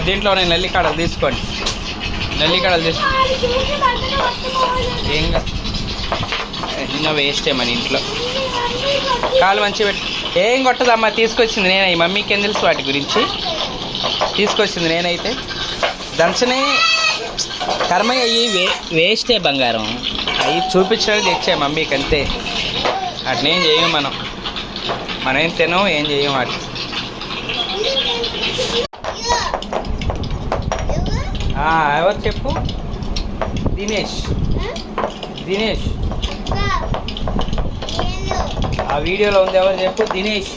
దీంట్లో నేను నల్లికాడలు తీసుకోండి. నల్లికాడలు తీసుకో. ఏం ఇంకా వేస్టే మన ఇంట్లో. కాలు మంచిగా పెట్టి ఏం కొట్టదమ్మా. తీసుకొచ్చింది నేనే. ఈ మమ్మీకి ఏం తెలుసు వాటి గురించి? తీసుకొచ్చింది నేనైతే. దంచనే కర్మయ్య అయ్యి వేస్టే బంగారం. అవి చూపించడానికి తెచ్చాయి మమ్మీకి అంతే. అట్నేం చేయం మనం ఏం తినం, ఏం చేయం వాటి. ఎవరు చెప్పు? దినేష్. ఆ వీడియోలో ఉంది, ఎవరు చెప్పు? దినేష్.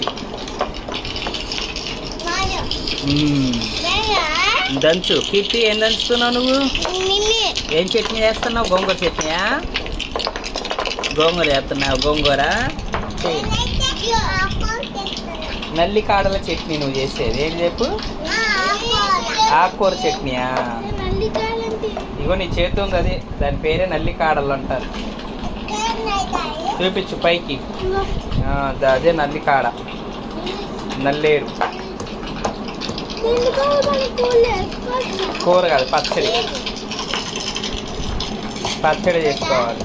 దంచు. కిట్టి ఏం దంచుతున్నావు నువ్వు? ఏం చట్నీ చేస్తున్నావు? గోంగూర చట్నీయా? గోంగూర చేస్తున్నావు? గోంగూర నల్లికాడల చట్నీ నువ్వు చేసేది. ఏంటి చెప్పు? ఆకుకూర చట్నీయా? ఇగో నీ చేతి ఉంది అది. దాని పేరే నల్లికాడలు అంటారు. చూపించు పైకి. అదే నల్లికాడ, నల్లేరు. కూర కాదు, పచ్చడి చేసుకోవాలి.